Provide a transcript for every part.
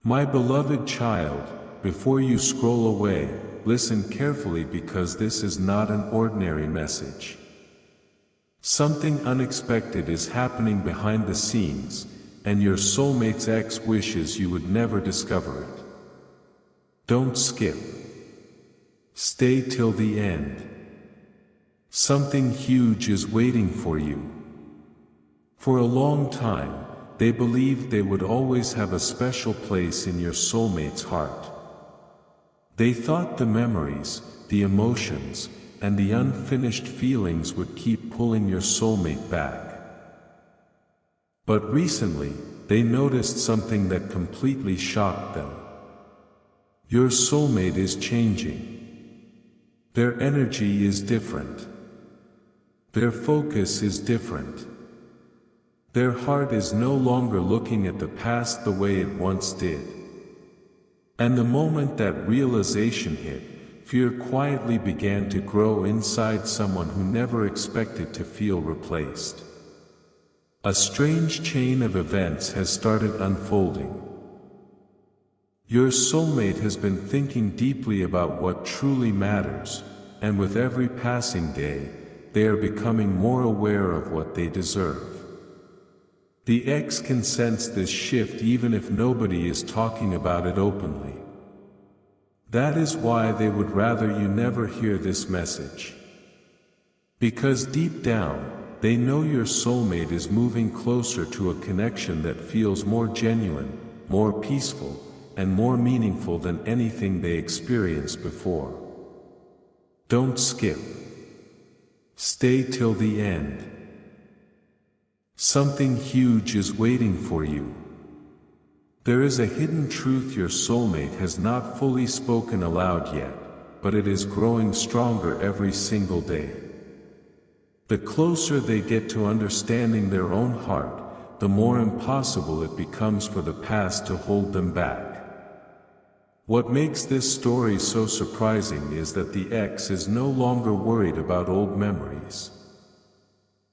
My beloved child, before you scroll away, listen carefully because this is not an ordinary message. Something unexpected is happening behind the scenes, and your soulmate's ex wishes you would never discover it. Don't skip. Stay till the end. Something huge is waiting for you. For a long time, they believed they would always have a special place in your soulmate's heart. They thought the memories, the emotions, and the unfinished feelings would keep pulling your soulmate back. But recently, they noticed something that completely shocked them. Your soulmate is changing. Their energy is different. Their focus is different. Their heart is no longer looking at the past the way it once did. And the moment that realization hit, fear quietly began to grow inside someone who never expected to feel replaced. A strange chain of events has started unfolding. Your soulmate has been thinking deeply about what truly matters, and with every passing day, they are becoming more aware of what they deserve. The ex can sense this shift even if nobody is talking about it openly. That is why they would rather you never hear this message. Because deep down, they know your soulmate is moving closer to a connection that feels more genuine, more peaceful, and more meaningful than anything they experienced before. Don't skip. Stay till the end. Something huge is waiting for you. There is a hidden truth your soulmate has not fully spoken aloud yet, but it is growing stronger every single day. The closer they get to understanding their own heart, the more impossible it becomes for the past to hold them back. What makes this story so surprising is that the ex is no longer worried about old memories.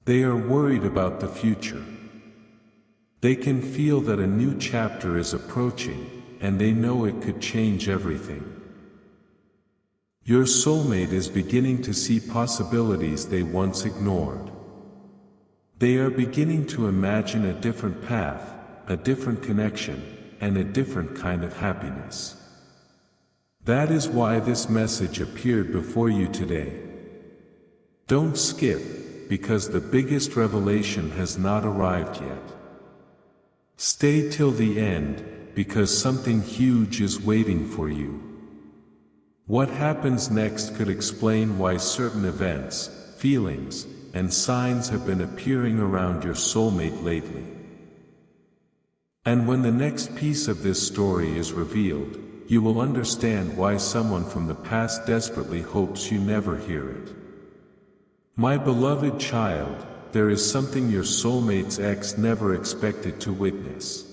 They are worried about the future. They can feel that a new chapter is approaching, and they know it could change everything. Your soulmate is beginning to see possibilities they once ignored. They are beginning to imagine a different path, a different connection, and a different kind of happiness. That is why this message appeared before you today. Don't skip, because the biggest revelation has not arrived yet. Stay till the end, because something huge is waiting for you. What happens next could explain why certain events, feelings, and signs have been appearing around your soulmate lately. And when the next piece of this story is revealed, you will understand why someone from the past desperately hopes you never hear it. My beloved child, there is something your soulmate's ex never expected to witness.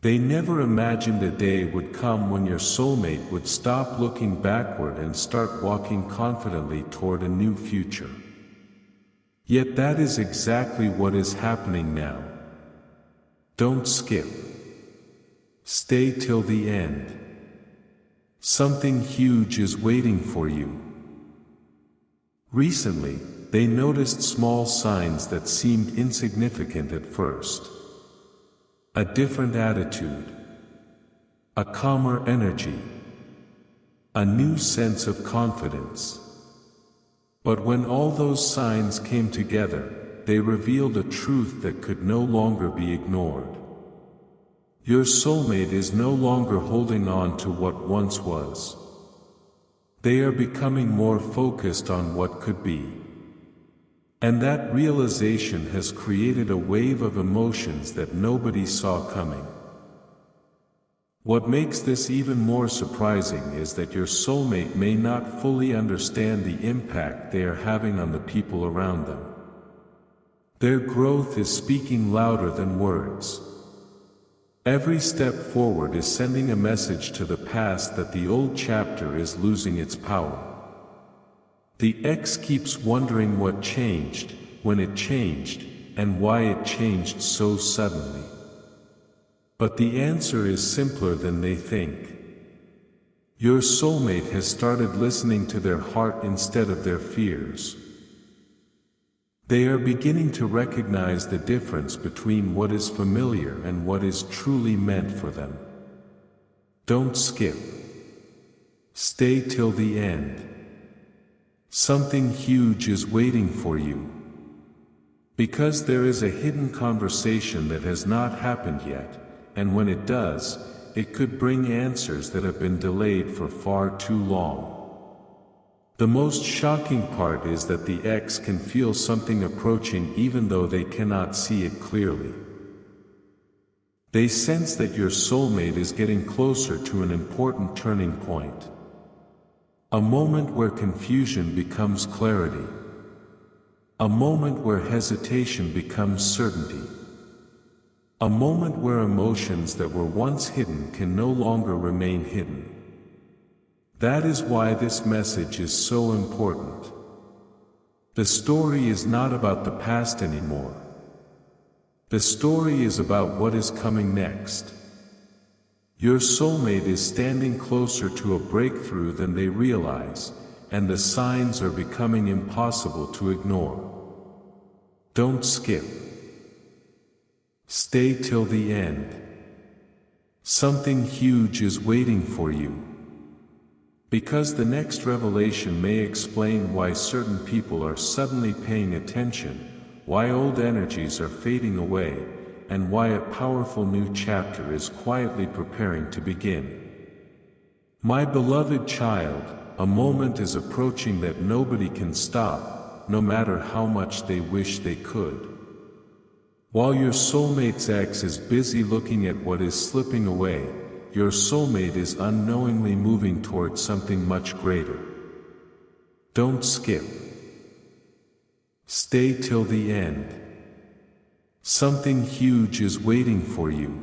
They never imagined a day would come when your soulmate would stop looking backward and start walking confidently toward a new future. Yet that is exactly what is happening now. Don't skip. Stay till the end. Something huge is waiting for you. Recently, they noticed small signs that seemed insignificant at first. A different attitude. A calmer energy. A new sense of confidence. But when all those signs came together, they revealed a truth that could no longer be ignored. Your soulmate is no longer holding on to what once was. They are becoming more focused on what could be. And that realization has created a wave of emotions that nobody saw coming. What makes this even more surprising is that your soulmate may not fully understand the impact they are having on the people around them. Their growth is speaking louder than words. Every step forward is sending a message to the past that the old chapter is losing its power. The ex keeps wondering what changed, when it changed, and why it changed so suddenly. But the answer is simpler than they think. Your soulmate has started listening to their heart instead of their fears. They are beginning to recognize the difference between what is familiar and what is truly meant for them. Don't skip. Stay till the end. Something huge is waiting for you. Because there is a hidden conversation that has not happened yet, and when it does, it could bring answers that have been delayed for far too long. The most shocking part is that the ex can feel something approaching even though they cannot see it clearly. They sense that your soulmate is getting closer to an important turning point. A moment where confusion becomes clarity. A moment where hesitation becomes certainty. A moment where emotions that were once hidden can no longer remain hidden. That is why this message is so important. The story is not about the past anymore. The story is about what is coming next. Your soulmate is standing closer to a breakthrough than they realize, and the signs are becoming impossible to ignore. Don't skip. Stay till the end. Something huge is waiting for you. Because the next revelation may explain why certain people are suddenly paying attention, why old energies are fading away, and why a powerful new chapter is quietly preparing to begin. My beloved child, a moment is approaching that nobody can stop, no matter how much they wish they could. While your soulmate's ex is busy looking at what is slipping away, your soulmate is unknowingly moving towards something much greater. Don't skip. Stay till the end. Something huge is waiting for you.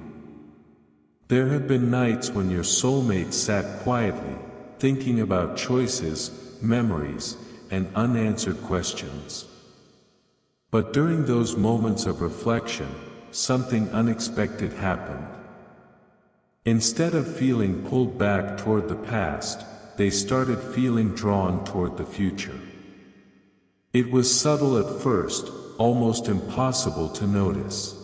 There have been nights when your soulmate sat quietly, thinking about choices, memories, and unanswered questions. But during those moments of reflection, something unexpected happened. Instead of feeling pulled back toward the past, they started feeling drawn toward the future. It was subtle at first, almost impossible to notice.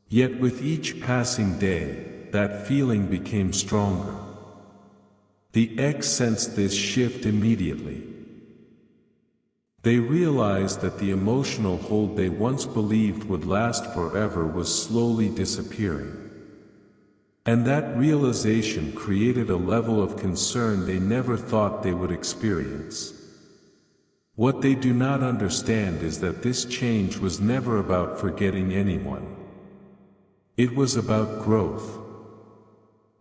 Yet with each passing day, that feeling became stronger. The ex sensed this shift immediately. They realized that the emotional hold they once believed would last forever was slowly disappearing. And that realization created a level of concern they never thought they would experience. What they do not understand is that this change was never about forgetting anyone. It was about growth.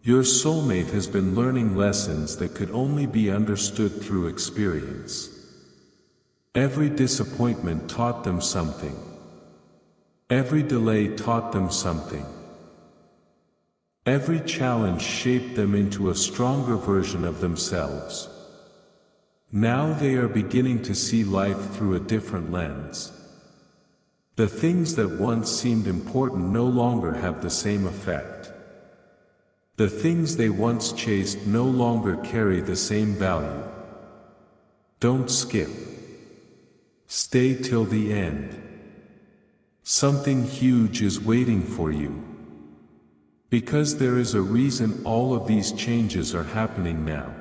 Your soulmate has been learning lessons that could only be understood through experience. Every disappointment taught them something. Every delay taught them something. Every challenge shaped them into a stronger version of themselves. Now they are beginning to see life through a different lens. The things that once seemed important no longer have the same effect. The things they once chased no longer carry the same value. Don't skip. Stay till the end. Something huge is waiting for you. Because there is a reason all of these changes are happening now.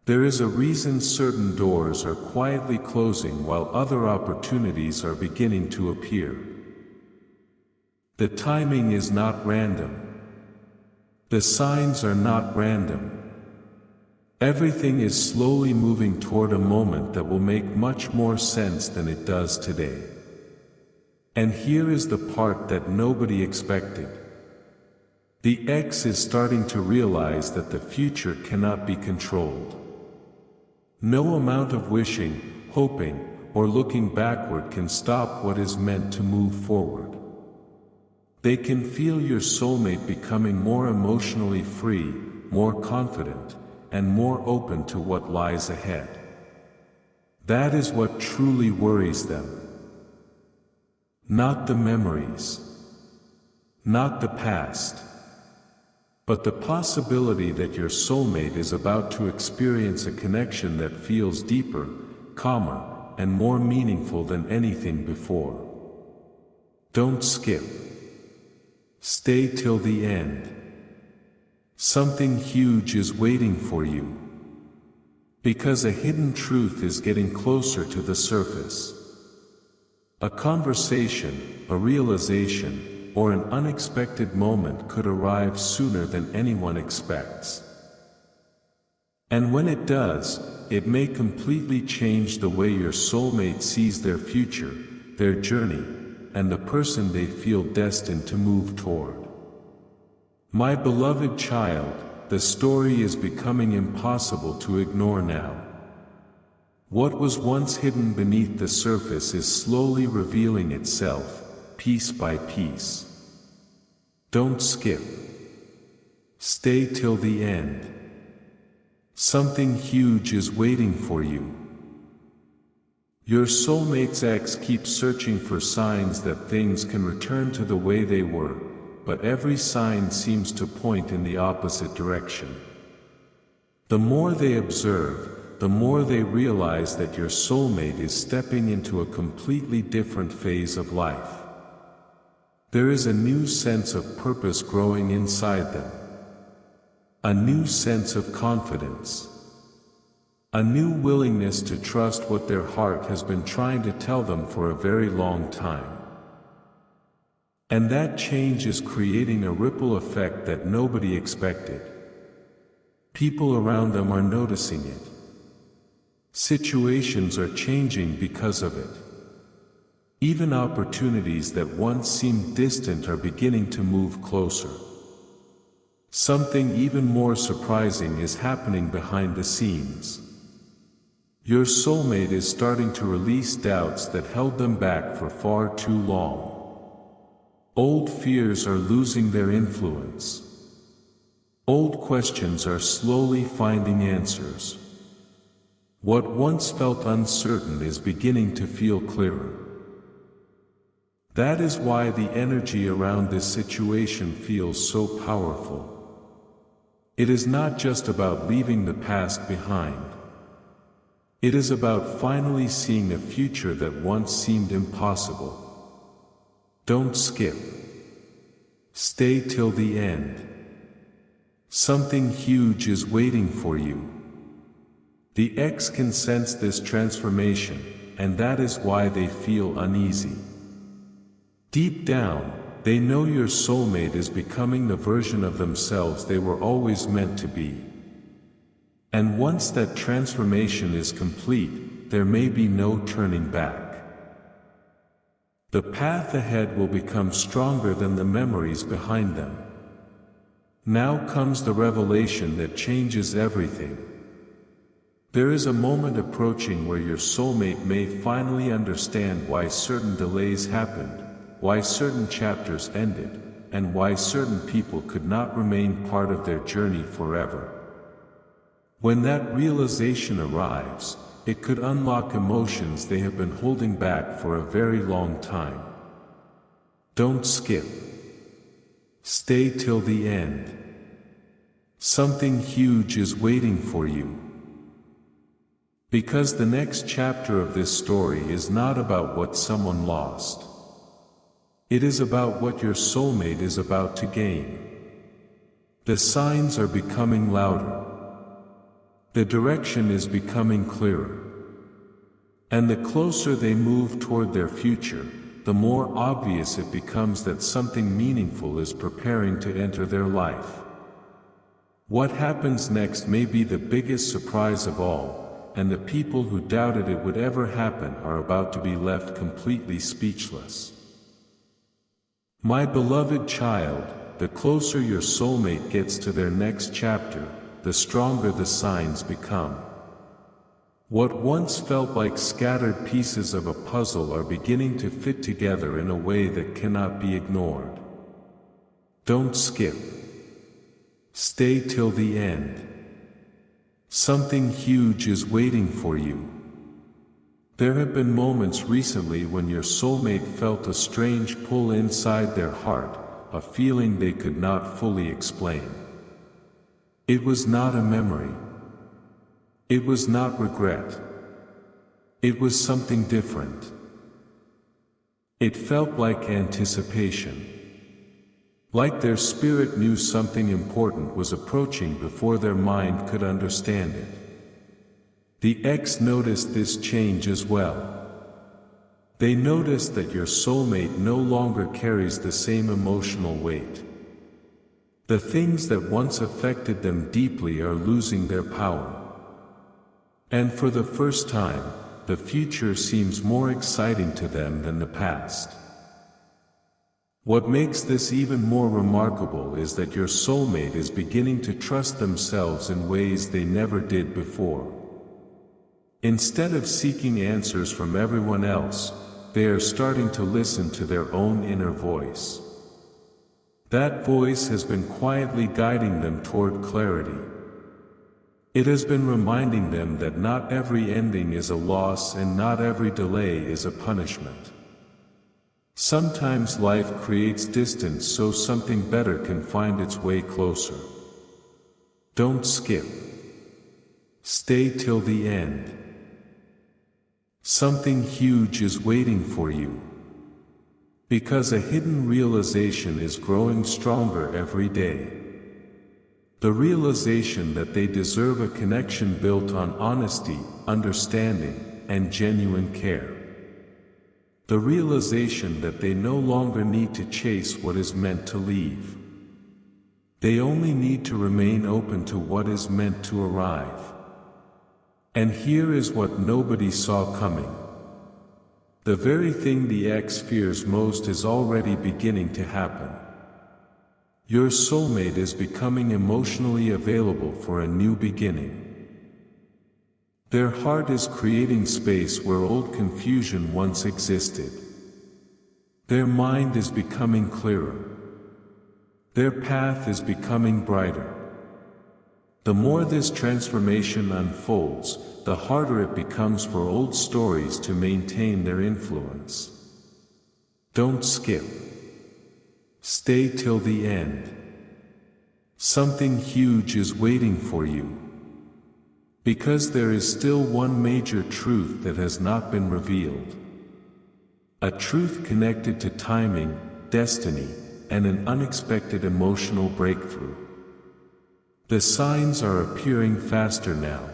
There is a reason certain doors are quietly closing while other opportunities are beginning to appear. The timing is not random. The signs are not random. Everything is slowly moving toward a moment that will make much more sense than it does today. And here is the part that nobody expected. The ex is starting to realize that the future cannot be controlled. No amount of wishing, hoping, or looking backward can stop what is meant to move forward. They can feel your soulmate becoming more emotionally free, more confident, and more open to what lies ahead. That is what truly worries them. Not the memories. not the past, but the possibility that your soulmate is about to experience a connection that feels deeper, calmer, and more meaningful than anything before. Don't skip. Stay till the end. Something huge is waiting for you. Because a hidden truth is getting closer to the surface. A conversation, a realization, or an unexpected moment could arrive sooner than anyone expects. And when it does, it may completely change the way your soulmate sees their future, their journey, and the person they feel destined to move toward. My beloved child, the story is becoming impossible to ignore now. What was once hidden beneath the surface is slowly revealing itself, piece by piece. Don't skip. Stay till the end. Something huge is waiting for you. Your soulmate's ex keeps searching for signs that things can return to the way they were, but every sign seems to point in the opposite direction. The more they observe, the more they realize that your soulmate is stepping into a completely different phase of life. There is a new sense of purpose growing inside them. A new sense of confidence. A new willingness to trust what their heart has been trying to tell them for a very long time. And that change is creating a ripple effect that nobody expected. People around them are noticing it. Situations are changing because of it. Even opportunities that once seemed distant are beginning to move closer. Something even more surprising is happening behind the scenes. Your soulmate is starting to release doubts that held them back for far too long. Old fears are losing their influence. Old questions are slowly finding answers. What once felt uncertain is beginning to feel clearer. That is why the energy around this situation feels so powerful. It is not just about leaving the past behind. It is about finally seeing a future that once seemed impossible. Don't skip. Stay till the end. Something huge is waiting for you. The ex can sense this transformation, and that is why they feel uneasy. Deep down, they know your soulmate is becoming the version of themselves they were always meant to be. And once that transformation is complete, there may be no turning back. The path ahead will become stronger than the memories behind them. Now comes the revelation that changes everything. There is a moment approaching where your soulmate may finally understand why certain delays happened, why certain chapters ended, and why certain people could not remain part of their journey forever. When that realization arrives, it could unlock emotions they have been holding back for a very long time. Don't skip. Stay till the end. Something huge is waiting for you. Because the next chapter of this story is not about what someone lost. It is about what your soulmate is about to gain. The signs are becoming louder. The direction is becoming clearer. And the closer they move toward their future, the more obvious it becomes that something meaningful is preparing to enter their life. What happens next may be the biggest surprise of all, and the people who doubted it would ever happen are about to be left completely speechless. My beloved child, the closer your soulmate gets to their next chapter, the stronger the signs become. What once felt like scattered pieces of a puzzle are beginning to fit together in a way that cannot be ignored. Don't skip. Stay till the end. Something huge is waiting for you. There have been moments recently when your soulmate felt a strange pull inside their heart, a feeling they could not fully explain. It was not a memory. It was not regret. It was something different. It felt like anticipation. Like their spirit knew something important was approaching before their mind could understand it. The X noticed this change as well. They noticed that your soulmate no longer carries the same emotional weight. The things that once affected them deeply are losing their power. And for the first time, the future seems more exciting to them than the past. What makes this even more remarkable is that your soulmate is beginning to trust themselves in ways they never did before. Instead of seeking answers from everyone else, they are starting to listen to their own inner voice. That voice has been quietly guiding them toward clarity. It has been reminding them that not every ending is a loss and not every delay is a punishment. Sometimes life creates distance so something better can find its way closer. Don't skip. Stay till the end. Something huge is waiting for you. Because a hidden realization is growing stronger every day. The realization that they deserve a connection built on honesty, understanding, and genuine care. The realization that they no longer need to chase what is meant to leave. They only need to remain open to what is meant to arrive. And here is what nobody saw coming. The very thing the X fears most is already beginning to happen. Your soulmate is becoming emotionally available for a new beginning. Their heart is creating space where old confusion once existed. Their mind is becoming clearer. Their path is becoming brighter. The more this transformation unfolds, the harder it becomes for old stories to maintain their influence. Don't skip. Stay till the end. Something huge is waiting for you. Because there is still one major truth that has not been revealed. A truth connected to timing, destiny, and an unexpected emotional breakthrough. The signs are appearing faster now.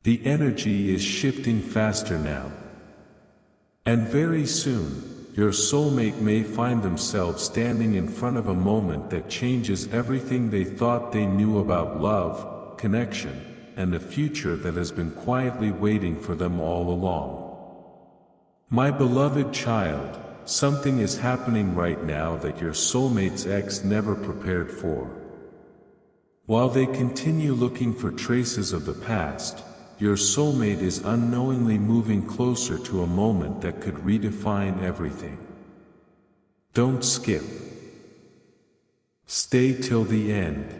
The energy is shifting faster now. And very soon, your soulmate may find themselves standing in front of a moment that changes everything they thought they knew about love, connection, and the future that has been quietly waiting for them all along. My beloved child, something is happening right now that your soulmate's X never prepared for. While they continue looking for traces of the past, your soulmate is unknowingly moving closer to a moment that could redefine everything. Don't skip. Stay till the end.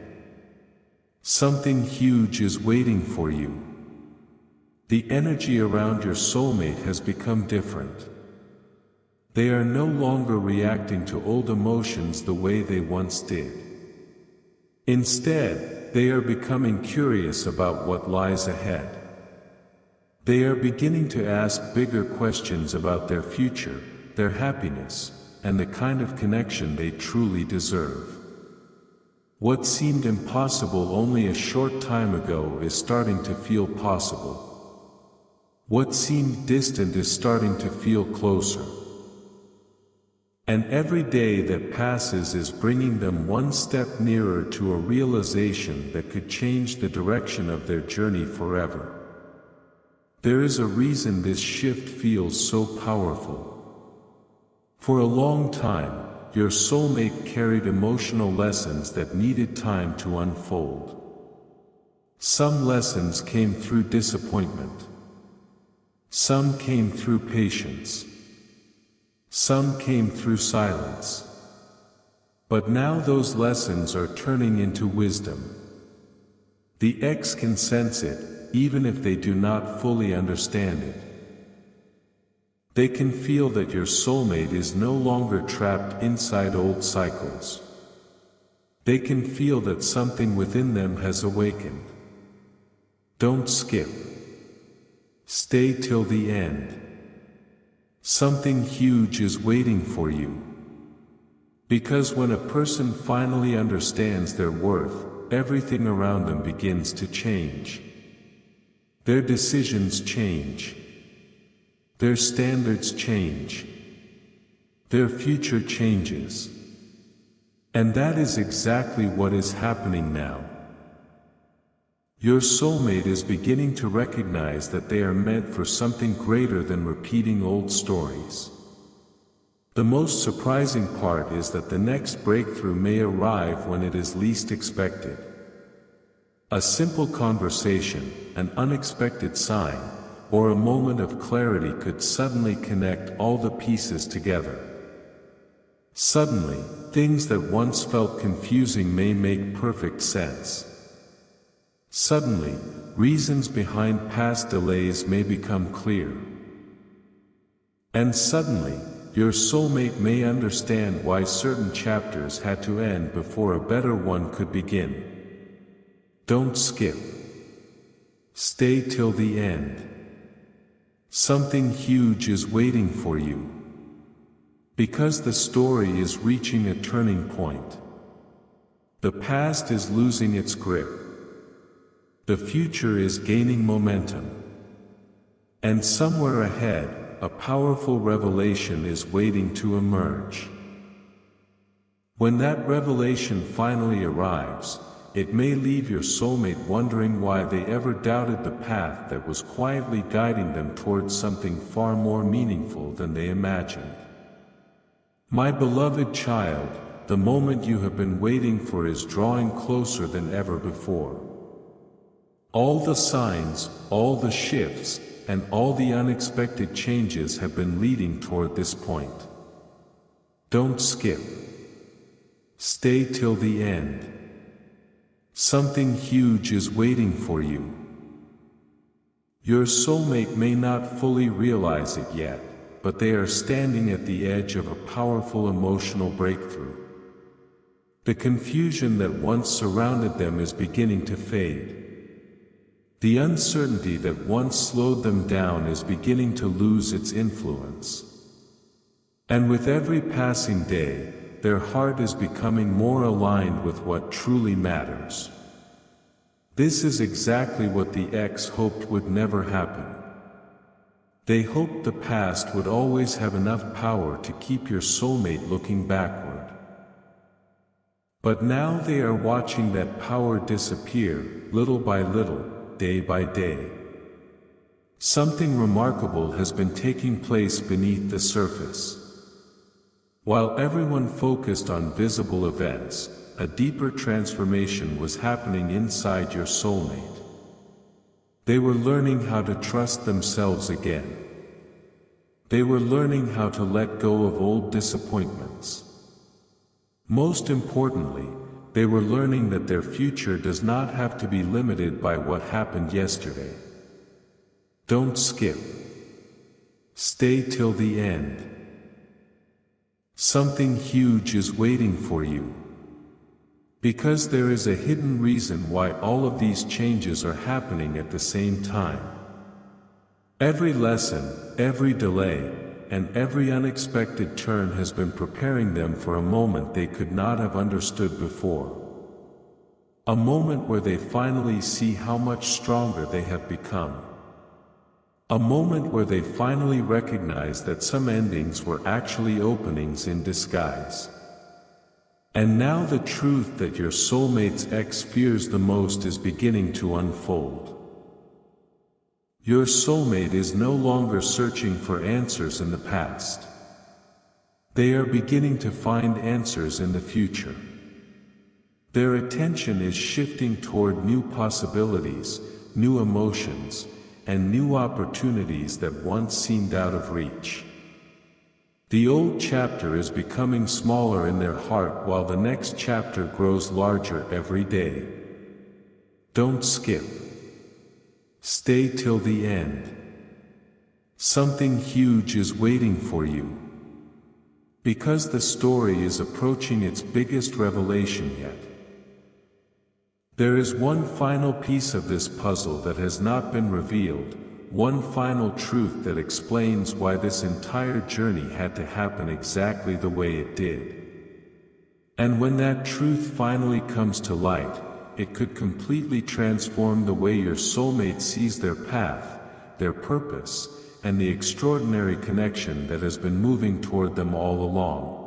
Something huge is waiting for you. The energy around your soulmate has become different. They are no longer reacting to old emotions the way they once did. Instead, they are becoming curious about what lies ahead. They are beginning to ask bigger questions about their future, their happiness, and the kind of connection they truly deserve. What seemed impossible only a short time ago is starting to feel possible. What seemed distant is starting to feel closer. And every day that passes is bringing them one step nearer to a realization that could change the direction of their journey forever. There is a reason this shift feels so powerful. For a long time, your soulmate carried emotional lessons that needed time to unfold. Some lessons came through disappointment. Some came through patience. Some came through silence. But now those lessons are turning into wisdom. The X can sense it, even if they do not fully understand it. They can feel that your soulmate is no longer trapped inside old cycles. They can feel that something within them has awakened. Don't skip. Stay till the end. Something huge is waiting for you. Because when a person finally understands their worth, everything around them begins to change. Their decisions change. Their standards change. Their future changes. And that is exactly what is happening now. Your soulmate is beginning to recognize that they are meant for something greater than repeating old stories. The most surprising part is that the next breakthrough may arrive when it is least expected. A simple conversation, an unexpected sign, or a moment of clarity could suddenly connect all the pieces together. Suddenly, things that once felt confusing may make perfect sense. Suddenly, reasons behind past delays may become clear. And suddenly, your soulmate may understand why certain chapters had to end before a better one could begin. Don't skip. Stay till the end. Something huge is waiting for you. Because the story is reaching a turning point. The past is losing its grip. The future is gaining momentum. And somewhere ahead, a powerful revelation is waiting to emerge. When that revelation finally arrives, it may leave your soulmate wondering why they ever doubted the path that was quietly guiding them towards something far more meaningful than they imagined. My beloved child, the moment you have been waiting for is drawing closer than ever before. All the signs, all the shifts, and all the unexpected changes have been leading toward this point. Don't skip. Stay till the end. Something huge is waiting for you. Your soulmate may not fully realize it yet, but they are standing at the edge of a powerful emotional breakthrough. The confusion that once surrounded them is beginning to fade. The uncertainty that once slowed them down is beginning to lose its influence. And with every passing day, their heart is becoming more aligned with what truly matters. This is exactly what the ex hoped would never happen. They hoped the past would always have enough power to keep your soulmate looking backward. But now they are watching that power disappear, little by little, day by day. Something remarkable has been taking place beneath the surface. While everyone focused on visible events, a deeper transformation was happening inside your soulmate. They were learning how to trust themselves again. They were learning how to let go of old disappointments. Most importantly, they were learning that their future does not have to be limited by what happened yesterday. Don't skip. Stay till the end. Something huge is waiting for you. Because there is a hidden reason why all of these changes are happening at the same time. Every lesson, every delay, and every unexpected turn has been preparing them for a moment they could not have understood before. A moment where they finally see how much stronger they have become. A moment where they finally recognize that some endings were actually openings in disguise. And now the truth that your soulmate's ex fears the most is beginning to unfold. Your soulmate is no longer searching for answers in the past. They are beginning to find answers in the future. Their attention is shifting toward new possibilities, new emotions, and new opportunities that once seemed out of reach. The old chapter is becoming smaller in their heart while the next chapter grows larger every day. Don't skip. Stay till the end. Something huge is waiting for you. Because the story is approaching its biggest revelation yet. There is one final piece of this puzzle that has not been revealed, one final truth that explains why this entire journey had to happen exactly the way it did. And when that truth finally comes to light, it could completely transform the way your soulmate sees their path, their purpose, and the extraordinary connection that has been moving toward them all along.